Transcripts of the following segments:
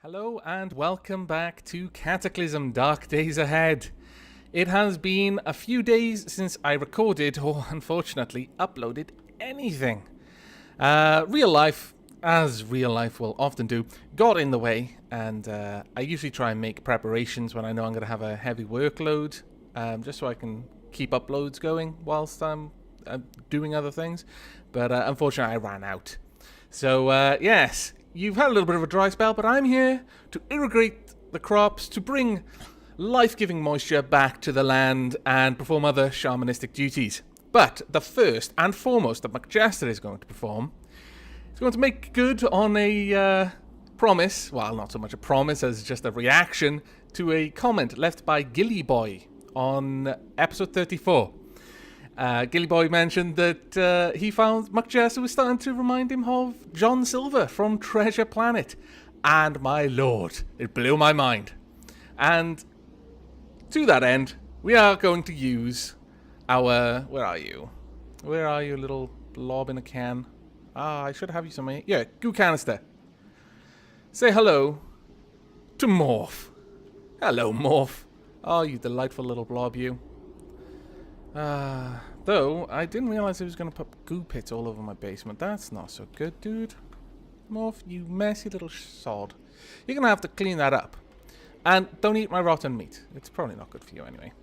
Hello and welcome back to Cataclysm Dark Days Ahead. It has been a few days since I recorded, or unfortunately uploaded, anything. Real life, as real life will often do, got in the way, and I usually try and make preparations when I know I'm going to have a heavy workload, just so I can keep uploads going whilst I'm doing other things, but unfortunately I ran out. So, yes, you've had a little bit of a dry spell, but I'm here to irrigate the crops, to bring life-giving moisture back to the land, and perform other shamanistic duties. But the first and foremost that McJester is going to perform is going to make good on a promise, well, not so much a promise as just a reaction to a comment left by Gilly Boy on episode 34. Gilly Boy mentioned that he found McJester was starting to remind him of John Silver from Treasure Planet. And my lord, it blew my mind. And to that end, we are going to use our... Where are you? Where are you, little blob in a can? Ah, I should have you somewhere. Yeah, goo canister. Say hello to Morph. Hello, Morph. Oh, you delightful little blob, you. Though, I didn't realize I was going to put goo pits all over my basement. That's not so good, dude. Morph, you messy little sod. You're going to have to clean that up. And don't eat my rotten meat. It's probably not good for you anyway.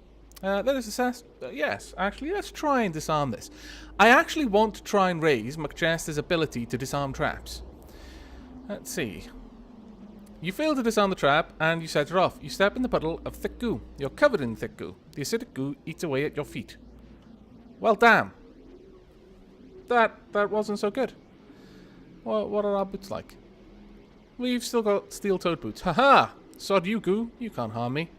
Let us assess... yes, actually, let's try and disarm this. I actually want to try and raise McJester's ability to disarm traps. Let's see. You fail to disarm the trap, and you set her off. You step in the puddle of thick goo. You're covered in thick goo. The acidic goo eats away at your feet. Well, damn. That wasn't so good. What are our boots like? We've still got steel-toed boots. Haha! Sod you, goo. You can't harm me.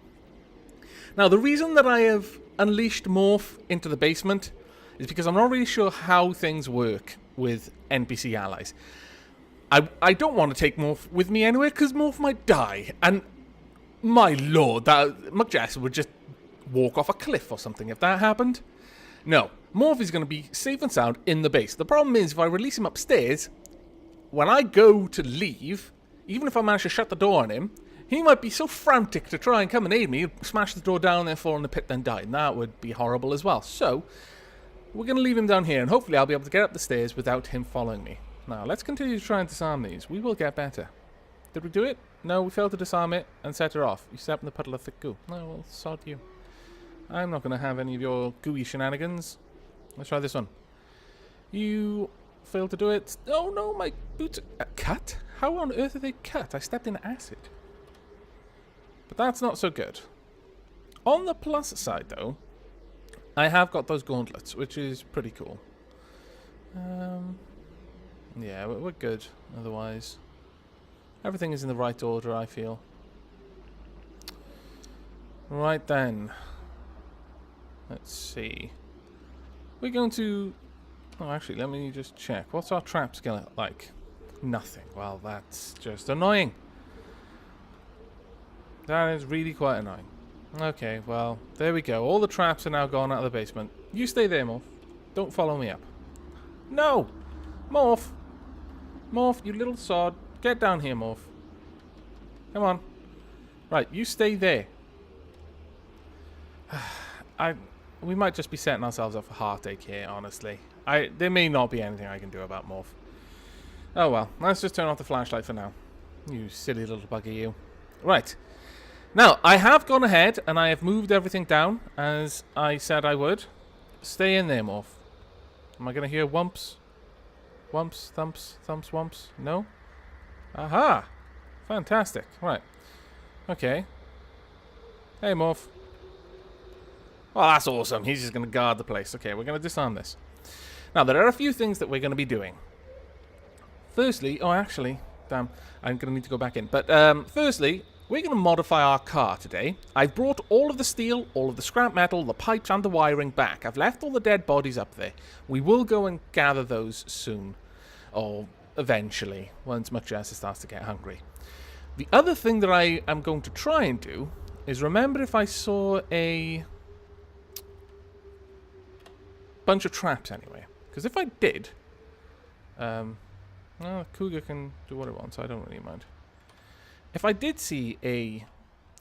Now, the reason that I have unleashed Morph into the basement is because I'm not really sure how things work with NPC allies. I don't want to take Morph with me anywhere, because Morph might die. And, my lord, that McJester would just walk off a cliff or something if that happened. No, Morph is going to be safe and sound in the base. The problem is, if I release him upstairs, when I go to leave, even if I manage to shut the door on him, he might be so frantic to try and come and aid me, smash the door down, then fall in the pit, then die. And that would be horrible as well. So, we're going to leave him down here, and hopefully I'll be able to get up the stairs without him following me. Now, let's continue to try and disarm these. We will get better. Did we do it? No, we failed to disarm it and set her off. You step in the puddle of thick goo. No, well, sod you. I'm not going to have any of your gooey shenanigans. Let's try this one. You failed to do it. Oh no, my boots are cut? How on earth are they cut? I stepped in acid. But that's not so good. On the plus side, though, I have got those gauntlets, which is pretty cool. Yeah, we're good, otherwise. Everything is in the right order, I feel. Right then. Let's see. We're going to... Oh, actually, let me just check. What's our trap skill like? Nothing. Well, that's just annoying. That is really quite annoying. Okay, well, there we go. All the traps are now gone out of the basement. You stay there, Morph. Don't follow me up. No! Morph! Morph, you little sod. Get down here, Morph. Come on. Right, you stay there. We might just be setting ourselves up for heartache here, honestly. There may not be anything I can do about Morph. Oh well, let's just turn off the flashlight for now. You silly little buggy, you. Right. Now, I have gone ahead and I have moved everything down, as I said I would. Stay in there, Morph. Am I going to hear whumps? Whumps, thumps, thumps, whumps? No? Aha! Fantastic. Right. Okay. Hey, Morph. Well, that's awesome. He's just going to guard the place. Okay, we're going to disarm this. Now, there are a few things that we're going to be doing. Firstly... Oh, actually... Damn. I'm going to need to go back in. But, firstly... We're going to modify our car today. I've brought all of the steel, all of the scrap metal, the pipes and the wiring back. I've left all the dead bodies up there. We will go and gather those soon. Or eventually, once McJester starts to get hungry. The other thing that I am going to try and do is remember if I saw a bunch of traps anyway. Because if I did... well, Cougar can do what it wants. I don't really mind. If if I did see a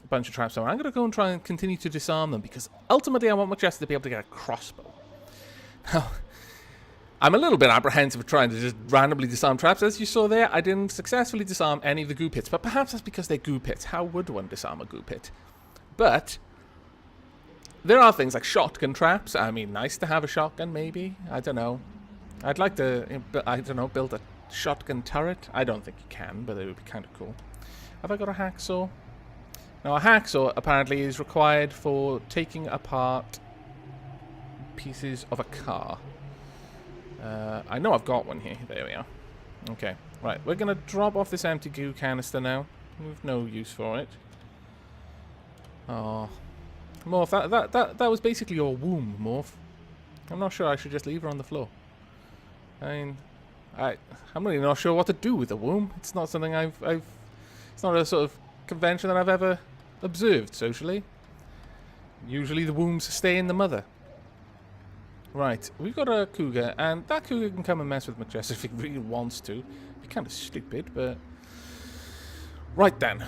bunch of traps somewhere, I'm going to go and try and continue to disarm them, because ultimately I want McJester to be able to get a crossbow. Now, I'm a little bit apprehensive of trying to just randomly disarm traps. As you saw there, I didn't successfully disarm any of the Goop hits, but perhaps that's because they're Goop hits. How would one disarm a Goop hit? But there are things like shotgun traps. I mean, nice to have a shotgun, maybe. I don't know. I'd like to, I don't know, build a shotgun turret. I don't think you can, but it would be kind of cool. Have I got a hacksaw? Now, a hacksaw apparently is required for taking apart pieces of a car. I know I've got one here. There we are. Okay, right. We're going to drop off this empty goo canister now. We've no use for it. Oh. Morph, that was basically your womb, Morph. I'm not sure I should just leave her on the floor. I mean, I'm really not sure what to do with the womb. It's not something it's not a sort of convention that I've ever observed socially. Usually the wombs stay in the mother. Right, we've got a cougar, and that cougar can come and mess with McJester if he really wants to. Be kind of stupid, but... Right then.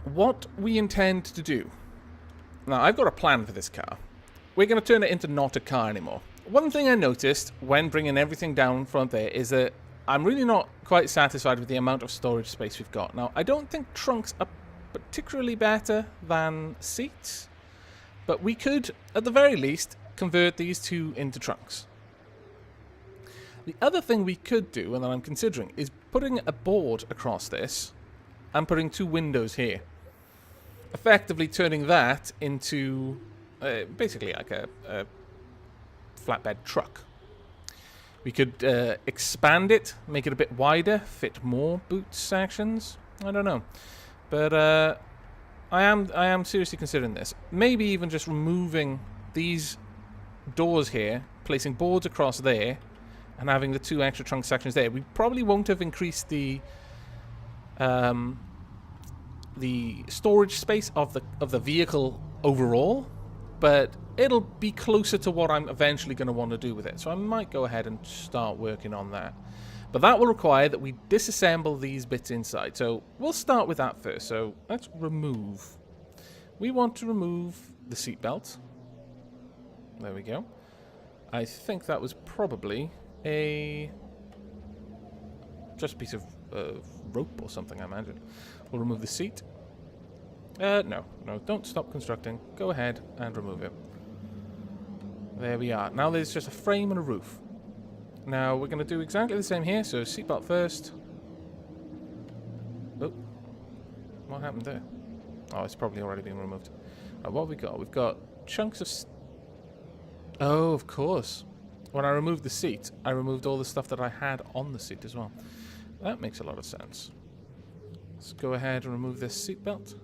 What we intend to do. Now, I've got a plan for this car. We're going to turn it into not a car anymore. One thing I noticed when bringing everything down front there is that I'm really not quite satisfied with the amount of storage space we've got. Now, I don't think trunks are particularly better than seats, but we could, at the very least, convert these two into trunks. The other thing we could do, and that I'm considering, is putting a board across this and putting two windows here. Effectively turning that into basically like a flatbed truck. We could expand it, make it a bit wider, fit more boot sections. I don't know, but I am seriously considering this. Maybe even just removing these doors here, placing boards across there, and having the two extra trunk sections there. We probably won't have increased the storage space of the vehicle overall, but it'll be closer to what I'm eventually going to want to do with it. So I might go ahead and start working on that. But that will require that we disassemble these bits inside. So we'll start with that first. So let's remove. We want to remove the seatbelt. There we go. I think that was probably just a piece of rope or something, I imagine. We'll remove the seat. No, don't stop constructing. Go ahead and remove it. There we are. Now there's just a frame and a roof. Now we're going to do exactly the same here. So seatbelt first. Oh, what happened there? Oh, it's probably already been removed. What have we got? We've got chunks of... Oh, of course. When I removed the seat, I removed all the stuff that I had on the seat as well. That makes a lot of sense. Let's go ahead and remove this seatbelt.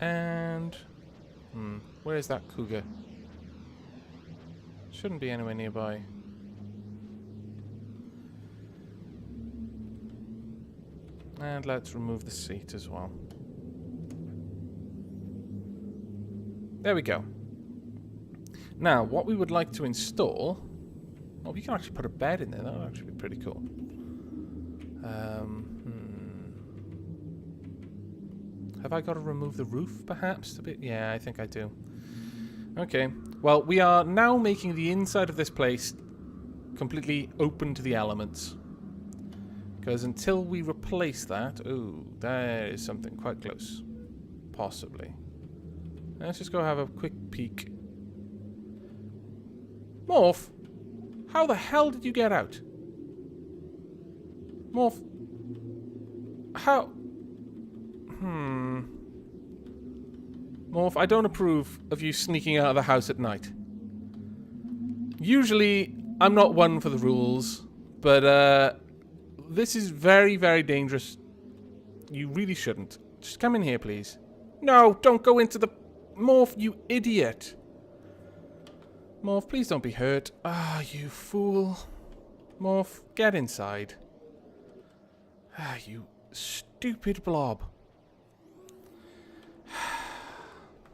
And... where is that cougar? Shouldn't be anywhere nearby. And let's remove the seat as well. There we go. Now, what we would like to install... Oh, we can actually put a bed in there. That would actually be pretty cool. Have I got to remove the roof, perhaps? Yeah, I think I do. Okay. Well, we are now making the inside of this place completely open to the elements. Because until we replace that... Ooh, there is something quite close. Possibly. Let's just go have a quick peek. Morph? How the hell did you get out? Morph? How? Morph, I don't approve of you sneaking out of the house at night. Usually, I'm not one for the rules, but this is very, very dangerous. You really shouldn't. Just come in here, please. No, don't go into the... Morph, you idiot. Morph, please don't be hurt. Ah, you fool. Morph, get inside. Ah, you stupid blob.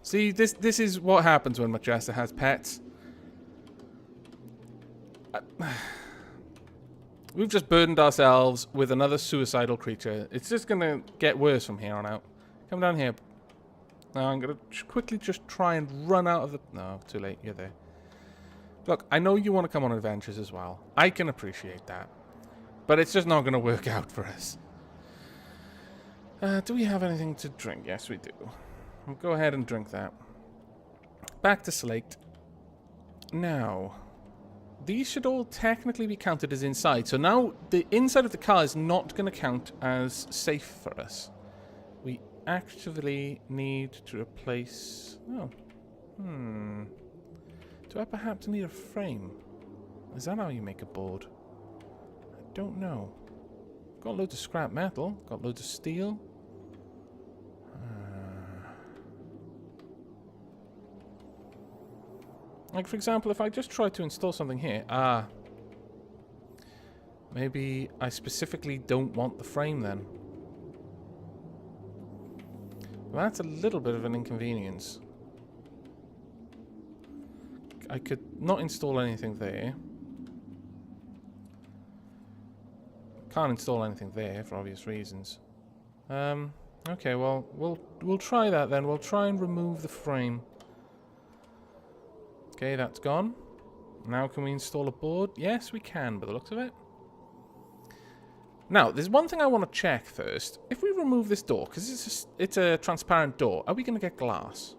See, this is what happens when McJester has pets. We've just burdened ourselves with another suicidal creature. It's just going to get worse from here on out. Come down here. Now I'm going to quickly just try and run out of the... No, too late. You're there. Look, I know you want to come on adventures as well. I can appreciate that. But it's just not going to work out for us. Do we have anything to drink? Yes, we do. We'll go ahead and drink that. Back to Slate. Now, these should all technically be counted as inside. So now the inside of the car is not going to count as safe for us. We actually need to replace... Oh. Do I perhaps need a frame? Is that how you make a board? I don't know. Got loads of scrap metal. Got loads of steel. Like, for example, if I just try to install something here... maybe I specifically don't want the frame then. Well, that's a little bit of an inconvenience. I could not install anything there. Can't install anything there for obvious reasons. Okay, well, we'll try that then. We'll try and remove the frame. Okay, that's gone. Now can we install a board? Yes, we can, by the looks of it. Now, there's one thing I want to check first. If we remove this door, because it's a transparent door, are we going to get glass?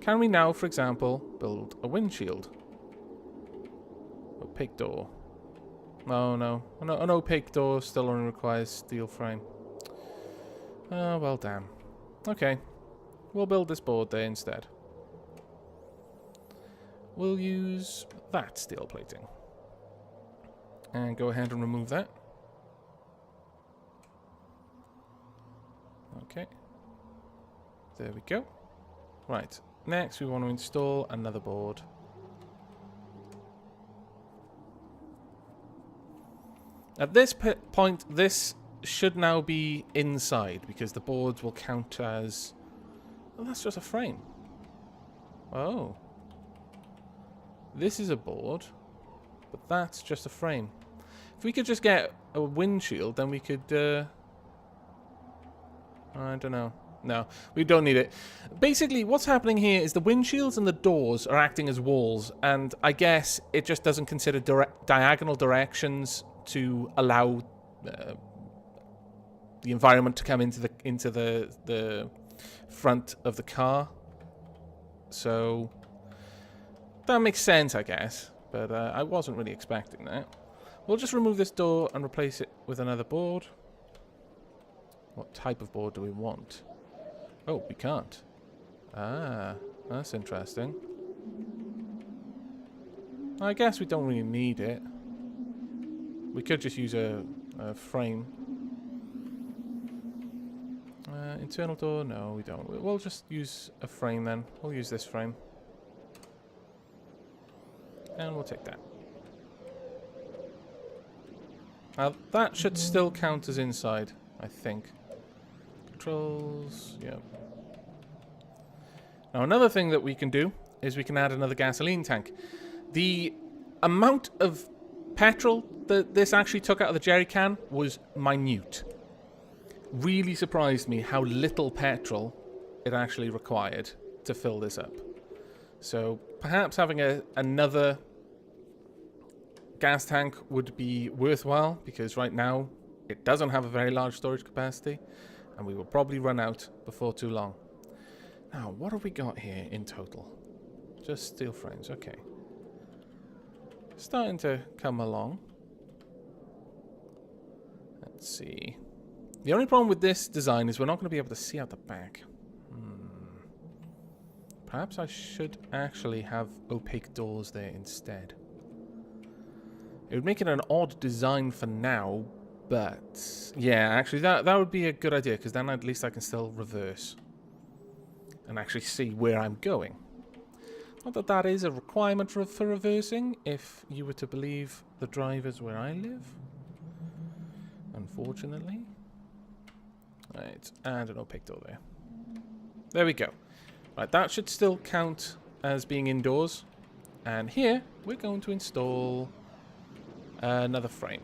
Can we now, for example, build a windshield? Opaque door. No. An opaque door still only requires steel frame. Oh, well, damn. Okay. We'll build this board there instead. We'll use that steel plating. And go ahead and remove that. Okay. There we go. Right. Next, we want to install another board. At this point, this should now be inside, because the boards will count as... Well, that's just a frame. Oh. This is a board, but that's just a frame. If we could just get a windshield, then we could... I don't know. No, we don't need it. Basically, what's happening here is the windshields and the doors are acting as walls, and I guess it just doesn't consider diagonal directions to allow the environment to come into the front of the car. So that makes sense, I guess, but I wasn't really expecting that. We'll just remove this door and replace it with another board. What type of board do we want? Oh, we can't. Ah, that's interesting. I guess we don't really need it. We could just use a frame. Internal door? No, we don't. We'll just use a frame then. We'll use this frame. And we'll take that. Now, that should still count as inside, I think. Controls, yeah. Now, another thing that we can do is we can add another gasoline tank. The amount of petrol that this actually took out of the jerry can was minute. Really surprised me how little petrol it actually required to fill this up. So perhaps having another gas tank would be worthwhile, because right now it doesn't have a very large storage capacity, and we will probably run out before too long. Now, what have we got here in total? Just steel frames, okay. Starting to come along. Let's see. The only problem with this design is we're not going to be able to see out the back. Perhaps I should actually have opaque doors there instead. It would make it an odd design for now, but yeah, actually that would be a good idea, because then at least I can still reverse and actually see where I'm going. Not that that is a requirement for reversing, if you were to believe the drivers where I live, unfortunately. Right, and an opaque door there. There we go. Right, that should still count as being indoors. And here, we're going to install Another frame.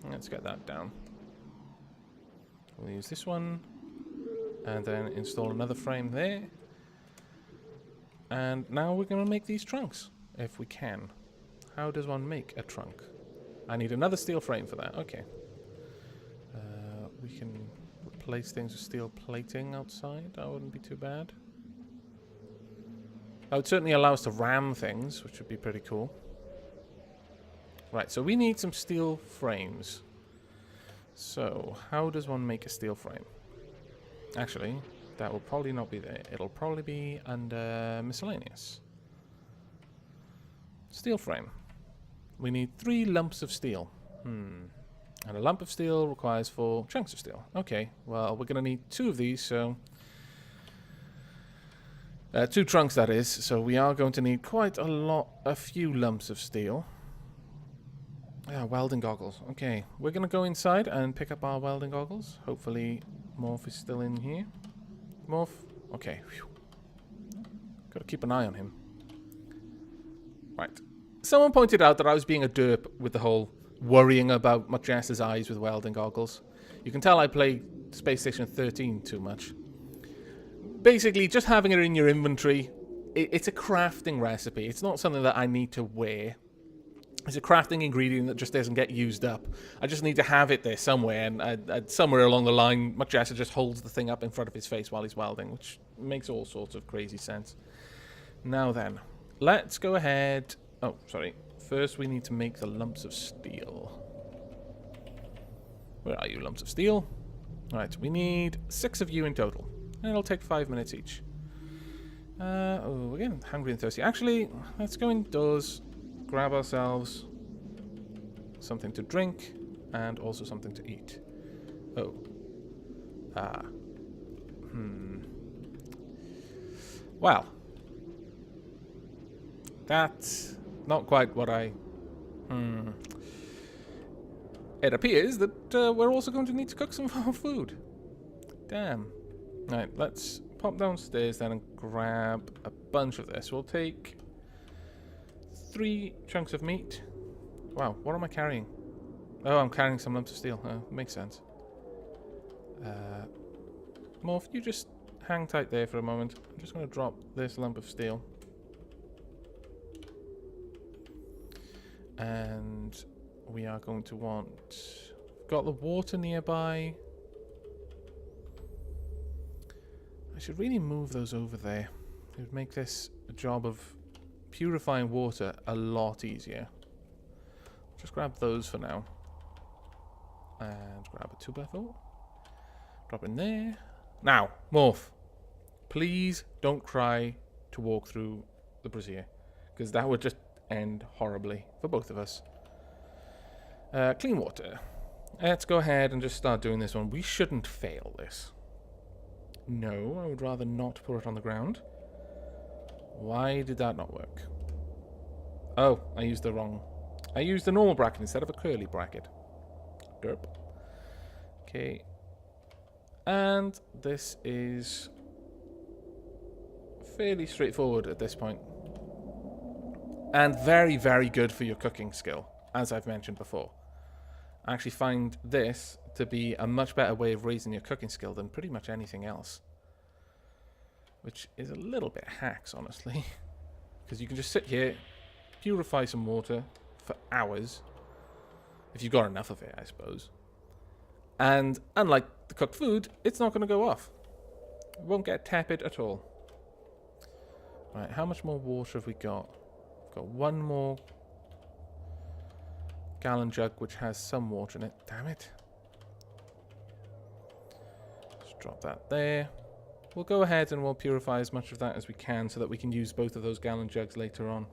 Let's get that down. We'll use this one. And then install another frame there. And now we're going to make these trunks, if we can. How does one make a trunk? I need another steel frame for that. Okay. We can replace things with steel plating outside. That wouldn't be too bad. That would certainly allow us to ram things, which would be pretty cool. Right, so we need some steel frames. So, how does one make a steel frame? Actually, that will probably not be there. It'll probably be under miscellaneous. Steel frame. We need 3 lumps of steel. And a lump of steel requires 4 chunks of steel. Okay, well, we're going to need 2 of these, so... 2 trunks, that is. So we are going to need quite a few lumps of steel. Yeah, welding goggles. Okay, we're going to go inside and pick up our welding goggles. Hopefully, Morph is still in here. Morph? Okay. Got to keep an eye on him. Right. Someone pointed out that I was being a derp with the whole worrying about Jess's eyes with welding goggles. You can tell I play Space Station 13 too much. Basically, just having it in your inventory, it's a crafting recipe. It's not something that I need to wear. It's a crafting ingredient that just doesn't get used up. I just need to have it there somewhere, and somewhere along the line, Jess just holds the thing up in front of his face while he's welding, which makes all sorts of crazy sense. Now then, let's go ahead... Oh, sorry. First, we need to make the lumps of steel. Where are you, lumps of steel? Right, we need 6 of you in total. And it'll take 5 minutes each. Oh, we're getting hungry and thirsty. Actually, let's go indoors, grab ourselves something to drink, and also something to eat. Oh. Wow. That's not quite what I... It appears that we're also going to need to cook some more food. Damn. Right, let's pop downstairs then and grab a bunch of this. We'll take 3 chunks of meat. Wow, what am I carrying? Oh, I'm carrying some lumps of steel. Makes sense. Morph, you just hang tight there for a moment. I'm just going to drop this lump of steel. And we are going to want... Got the water nearby. I should really move those over there. It would make this a job of purifying water a lot easier. Just grab those for now. And grab a 2x4. Drop in there. Now, Morph. Please don't try to walk through the brazier. Because that would just end horribly for both of us. Clean water. Let's go ahead and just start doing this one. We shouldn't fail this. No, I would rather not pour it on the ground. Why did that not work? Oh, I used the wrong... I used the normal bracket instead of a curly bracket. Derp. Okay. And this is fairly straightforward at this point. And very, very good for your cooking skill, as I've mentioned before. I actually find this to be a much better way of raising your cooking skill than pretty much anything else. Which is a little bit hacks, honestly. Because you can just sit here, purify some water for hours. If you've got enough of it, I suppose. And unlike the cooked food, it's not going to go off. It won't get tepid at all. Right, how much more water have we got? We've got 1 more gallon jug, which has some water in it. Damn it. Just drop that there. We'll go ahead and we'll purify as much of that as we can so that we can use both of those gallon jugs later on.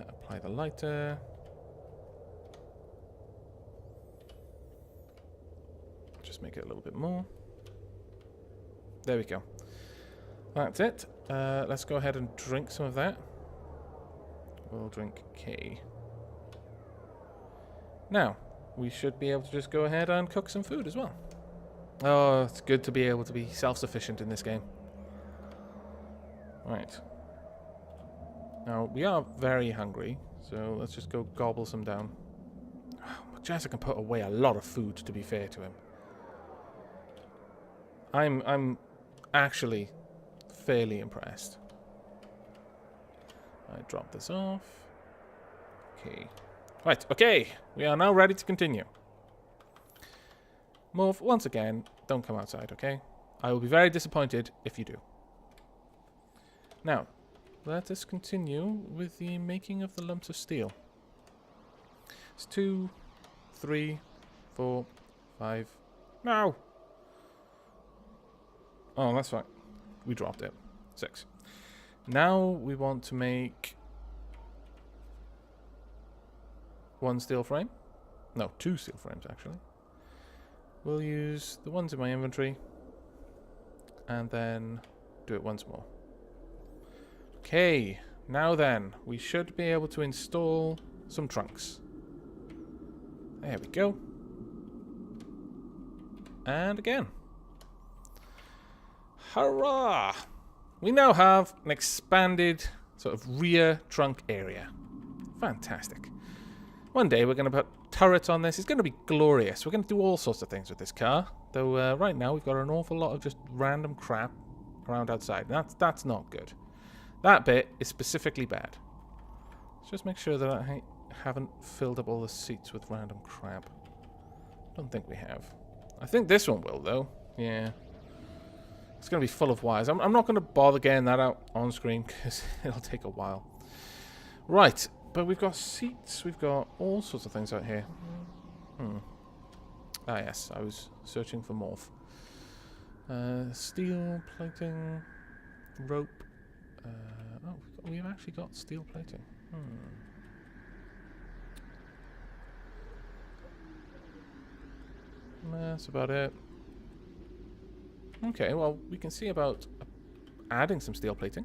Apply the lighter. Just make it a little bit more. There we go. That's it. Let's go ahead and drink some of that. We'll drink K. Now, we should be able to just go ahead and cook some food as well. Oh, it's good to be able to be self-sufficient in this game. Right. Now, we are very hungry, so let's just go gobble some down. Jessica can put away a lot of food, to be fair to him. I'm actually fairly impressed. I drop this off. Okay. Right, okay. We are now ready to continue. Morph, once again, don't come outside, okay? I will be very disappointed if you do. Now, let us continue with the making of the lumps of steel. It's 2, 3, 4, 5. No! Oh, that's fine. We dropped it. 6. Now we want to make 1 steel frame. No, 2 steel frames, actually. We'll use the ones in my inventory and then do it once more. Okay, now then, we should be able to install some trunks. There we go. And again. Hurrah! We now have an expanded sort of rear trunk area. Fantastic. One day we're going to put turrets on this. It's going to be glorious. We're going to do all sorts of things with this car. Though right now we've got an awful lot of just random crap around outside. That's not good. That bit is specifically bad. Let's just make sure that I haven't filled up all the seats with random crap. Don't think we have. I think this one will, though. Yeah. It's going to be full of wires. I'm not going to bother getting that out on screen because it'll take a while. Right. But we've got seats. We've got all sorts of things out here. Ah, yes. I was searching for morph. Steel plating. Rope. Oh, we've actually got steel plating. That's about it. Okay, well, we can see about adding some steel plating.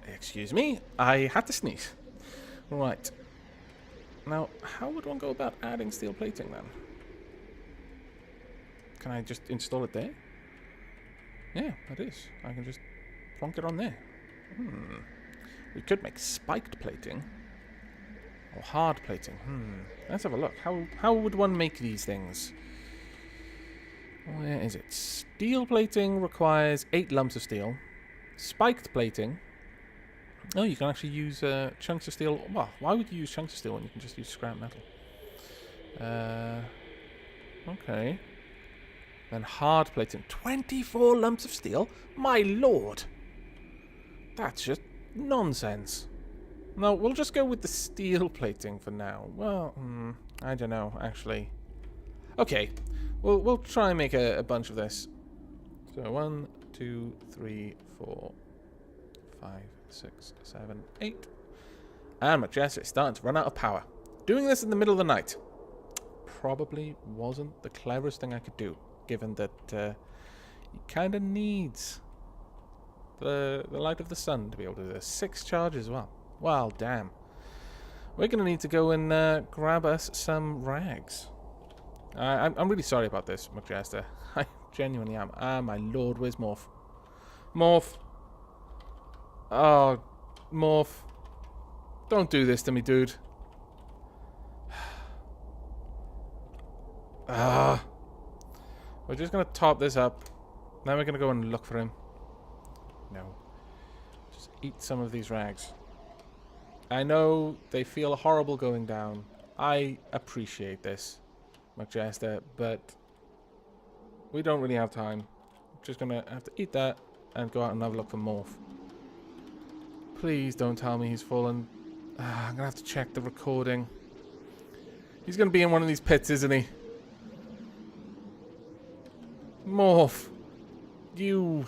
Excuse me, I had to sneeze. Right. Now, how would one go about adding steel plating then? Can I just install it there? Yeah, that is. I can just plonk it on there. We could make spiked plating. Or hard plating. Let's have a look. How would one make these things? Where is it? Steel plating requires 8 lumps of steel. Spiked plating. Oh, you can actually use chunks of steel. Well, why would you use chunks of steel when you can just use scrap metal? Okay. Then hard plating. 24 lumps of steel? My lord! That's just nonsense. No, we'll just go with the steel plating for now. Well, I don't know, actually. Okay, we'll try and make a bunch of this. So 1, 2, 3, 4, 5, 6, 7, 8. And my Jess is starting to run out of power. Doing this in the middle of the night probably wasn't the cleverest thing I could do, given that he kind of needs the light of the sun to be able to do this. 6 charges as well. Well, damn. We're going to need to go and grab us some rags. I'm really sorry about this, McJester. I genuinely am. Ah, my lord, where's Morph? Morph. Oh, Morph. Don't do this to me, dude. We're just going to top this up. Then we're going to go and look for him. No. Just eat some of these rags. I know they feel horrible going down. I appreciate this, McJester, but we don't really have time. Just gonna have to eat that and go out and have a look for Morph. Please don't tell me he's fallen. I'm gonna have to check the recording. He's gonna be in one of these pits, isn't he? Morph. You...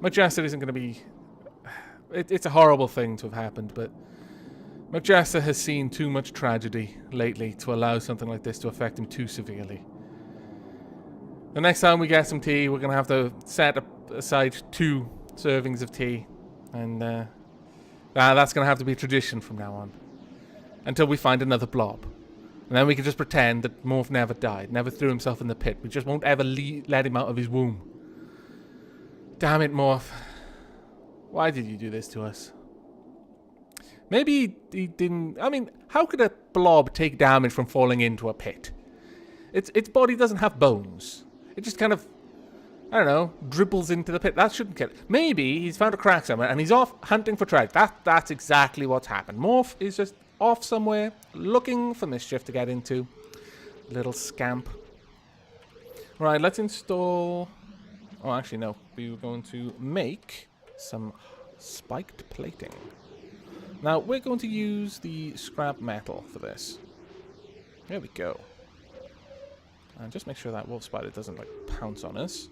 McJester isn't gonna be... It's a horrible thing to have happened, but McJester has seen too much tragedy lately to allow something like this to affect him too severely. The next time we get some tea, we're going to have to set aside 2 servings of tea. And that's going to have to be a tradition from now on. Until we find another blob. And then we can just pretend that Morph never died, never threw himself in the pit. We just won't ever let him out of his womb. Damn it, Morph. Why did you do this to us? Maybe he didn't... I mean, how could a blob take damage from falling into a pit? Its body doesn't have bones. It just kind of, I don't know, dribbles into the pit. That shouldn't kill it. Maybe he's found a crack somewhere and he's off hunting for treasure. That's exactly what's happened. Morph is just off somewhere, looking for mischief to get into. Little scamp. Right, let's install... Oh, actually, no. We were going to make some spiked plating. Now, we're going to use the scrap metal for this. There we go. And just make sure that wolf spider doesn't, like, pounce on us.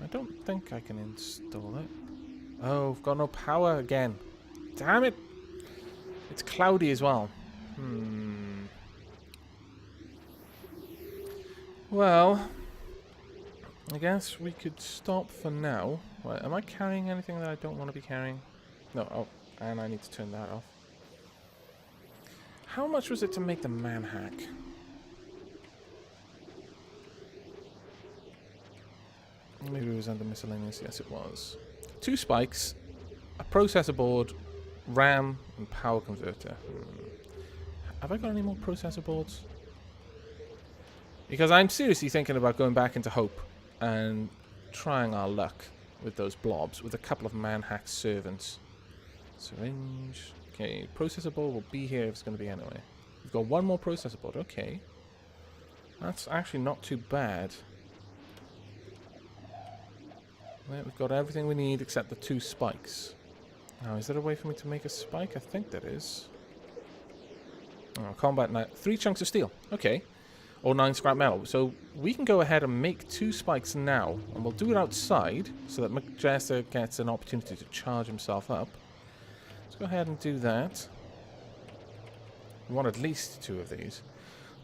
I don't think I can install it. Oh, I've got no power again. Damn it! It's cloudy as well. Well, I guess we could stop for now. Wait, am I carrying anything that I don't want to be carrying? No, oh, and I need to turn that off. How much was it to make the man hack? Maybe it was under miscellaneous. Yes, it was. 2 spikes, a processor board, RAM, and power converter. Have I got any more processor boards? Because I'm seriously thinking about going back into Hope and trying our luck with those blobs with a couple of man-hack servants. Syringe. Okay, processor board will be here if it's going to be anyway. We've got 1 more processor board. Okay. That's actually not too bad. Right, we've got everything we need except the 2 spikes. Now, is there a way for me to make a spike? I think there is. Oh, combat knife. 3 chunks of steel. Okay. Or 9 scrap metal. So we can go ahead and make 2 spikes now. And we'll do it outside so that Majesta gets an opportunity to charge himself up. Let's go ahead and do that. We want at least 2 of these.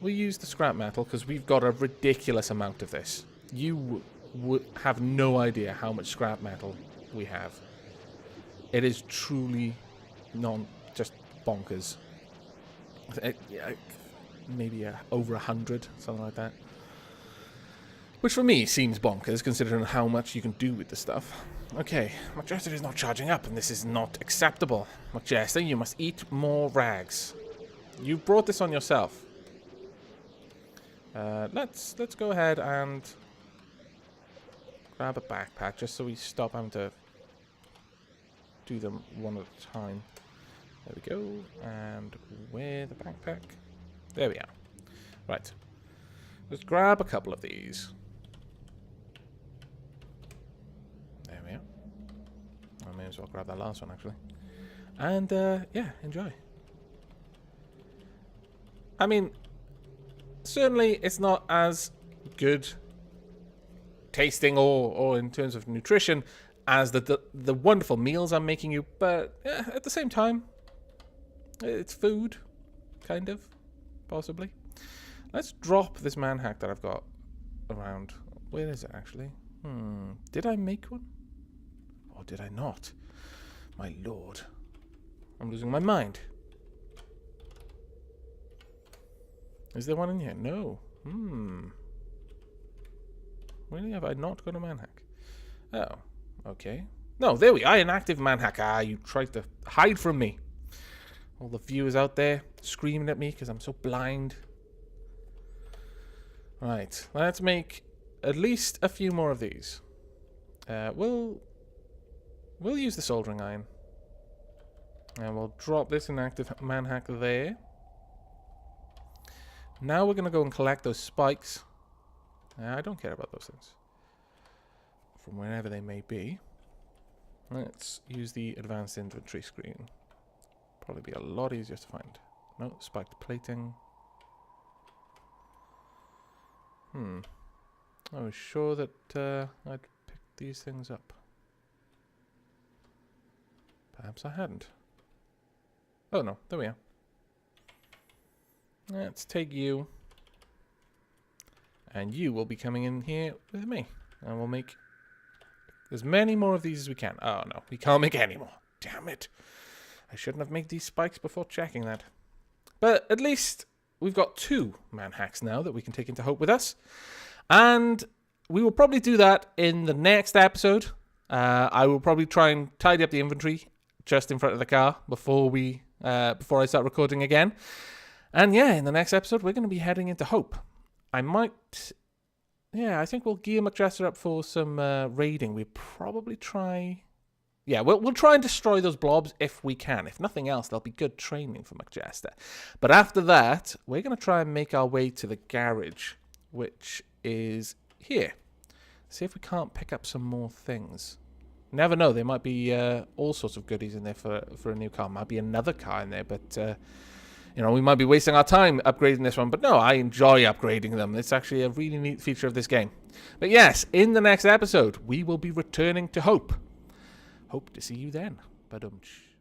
We'll use the scrap metal because we've got a ridiculous amount of this. You would have no idea how much scrap metal we have. It is truly just bonkers. Maybe over 100, something like that. Which for me seems bonkers, considering how much you can do with the stuff. Okay, Majesta is not charging up, and this is not acceptable. Majesta, you must eat more rags. You brought this on yourself. Let's go ahead and grab a backpack, just so we stop having to do them one at a time. There we go. And wear the backpack. There we are. Right. Let's grab a couple of these. There we are. I may as well grab that last one, actually. And, yeah, enjoy. I mean, certainly it's not as good tasting or in terms of nutrition as the wonderful meals I'm making you, but yeah, at the same time, it's food, kind of, possibly. Let's drop this man hack that I've got around. Where is it, actually? Did I make one? Or did I not? My lord. I'm losing my mind. Is there one in here? No. Really? Have I not got a man hack? Oh, okay. No, there we are. An active man hack. Ah, you tried to hide from me. All the viewers out there screaming at me because I'm so blind. Right. Let's make at least a few more of these. We'll use the soldering iron. And we'll drop this inactive man hack there. Now we're going to go and collect those spikes. I don't care about those things. From wherever they may be. Let's use the advanced inventory screen. Probably be a lot easier to find. No, spiked plating. I was sure that I'd picked these things up. Perhaps I hadn't. Oh no, there we are. Let's take you. And you will be coming in here with me. And we'll make as many more of these as we can. Oh no, we can't make any more. Damn it. I shouldn't have made these spikes before checking that. But at least we've got 2 man hacks now that we can take into Hope with us. And we will probably do that in the next episode. I will probably try and tidy up the inventory just in front of the car before I start recording again. And yeah, in the next episode, we're going to be heading into Hope. I think we'll gear McJester up for some raiding. We'll probably try... Yeah, we'll try and destroy those blobs if we can. If nothing else, they'll be good training for McJester. But after that, we're going to try and make our way to the garage, which is here. See if we can't pick up some more things. Never know, there might be all sorts of goodies in there for a new car. Might be another car in there, but we might be wasting our time upgrading this one. But no, I enjoy upgrading them. It's actually a really neat feature of this game. But yes, in the next episode, we will be returning to Hope. Hope to see you then. Badumch.